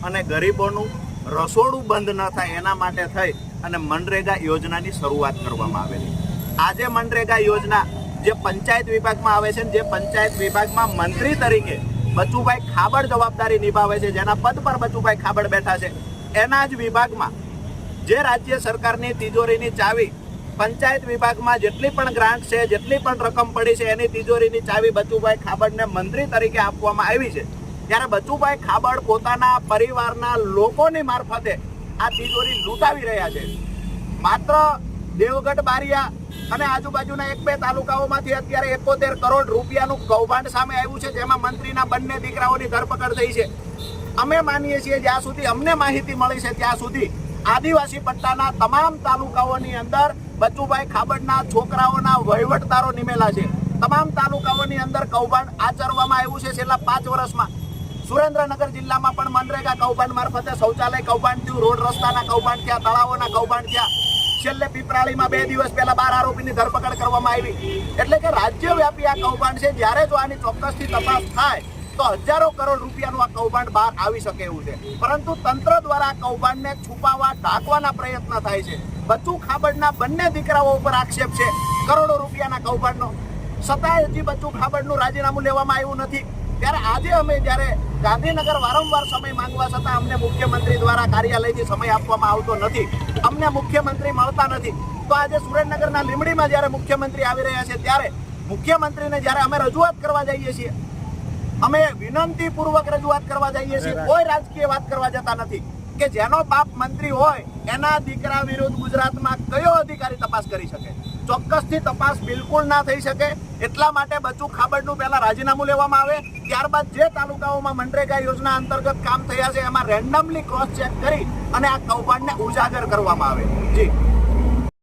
અને ગરીબોનું રસોડું બંધ ન થાય એના માટે થઈ અને મનરેગા યોજનાની શરૂઆત કરવામાં આવેલી. આજે મનરેગા યોજના જે પંચાયત વિભાગમાં આવે છે, જે પંચાયત વિભાગમાં મંત્રી તરીકે બચુભાઈ ખાબડ જવાબદારી નિભાવે છે, જેના પદ પર બચુભાઈ ખાબડ બેઠા છે, એના જ વિભાગમાં જે રાજ્ય સરકારની તિજોરીની ચાવી પંચાયત વિભાગમાં જેટલી પણ ગ્રાન્ટ છે, જેટલી પણ રકમ પડી છે, એની તિજોરીની ચાવી બચુભાઈ ખાબડને મંત્રી તરીકે આપવામાં આવી છે. ત્યારે બચુભાઈ ખાબડ પોતાના પરિવારના લોકોની મારફતે આ તિજોરી લૂંટાવી રહ્યા છે. માત્ર દેવગઢ બારિયા અને આજુબાજુના 1-2 તાલુકાઓમાંથી અત્યારે 71 કરોડ રૂપિયાનું કૌભાંડ સામે આવ્યું છે, જેમાં મંત્રીના બંને દીકરાઓની ધરપકડ થઈ છે. અમે માનીએ છીએ, જ્યાં સુધી અમને માહિતી મળી છે ત્યાં સુધી આદિવાસી પટ્ટાના તમામ તાલુકાઓની અંદર બચુભાઈ ખાબડના છોકરાઓના વહીવટદારો નિમેલા છે. તમામ તાલુકાઓની અંદર કૌભાંડ આચરવામાં આવ્યું છે છેલ્લા 5 વર્ષમાં. સુરેન્દ્રનગર જિલ્લામાં પણ મનરેગા કૌભાંડ મારફતે શૌચાલય કૌભાંડ થયું, રોડ રસ્તાના કૌભાંડ થયા, તળાવોના કૌભાંડ થયા. છેલ્લે પીપરાળીમાં 2 દિવસ પહેલા 12 આરોપીની ધરપકડ કરવામાં આવી. એટલે કે રાજ્યવ્યાપી આ કૌભાંડ છે. જ્યારે જો આની ચોક્કસથી તપાસ થાય તો હજારો કરોડ રૂપિયાનું આ કૌભાંડ બહાર આવી શકે એવું છે. પરંતુ તંત્ર દ્વારા આ કૌભાંડને છુપાવવા, ઢાંકવાના પ્રયત્ન થાય છે. બચુ ખાબડના બંને દીકરાઓ ઉપર આક્ષેપ છે કરોડો રૂપિયાના કૌભાંડનો. છતાંય હજી બચુ ખાબડનું રાજીનામું લેવામાં આવ્યું નથી. ત્યારે આજે અમે જ્યારે ગાંધીનગર વારંવાર સમય માંગવા છતાં અમને મુખ્યમંત્રી દ્વારા કાર્યાલયથી સમય આપવામાં આવતો નથી, અમને મુખ્યમંત્રી મળતા નથી. તો આજે સુરેન્દ્રનગરના લીંબડીમાં જ્યારે મુખ્યમંત્રી આવી રહ્યા છે, ત્યારે મુખ્યમંત્રીને જ્યારે અમે રજૂઆત કરવા જઈએ છીએ, અમે વિનંતીપૂર્વક રજૂઆત કરવા જઈએ છીએ, કોઈ રાજકીય વાત કરવા જતા નથી કે જેનો બાપ મંત્રી હોય એના દીકરા વિરુદ્ધ ગુજરાતમાં કયો અધિકારી તપાસ કરી શકે. ચોક્કસથી તપાસ બિલકુલ ના થઈ શકે. એટલા માટે બચુ ખાબડનું પહેલા રાજીનામું લેવામાં આવે, ત્યારબાદ જે તાલુકાઓમાં મનરેગા યોજના અંતર્ગત કામ થયા છે એમાં રેન્ડમલી ક્રોસ ચેક કરી અને આ કૌભાંડને ઉજાગર કરવામાં આવે. જી.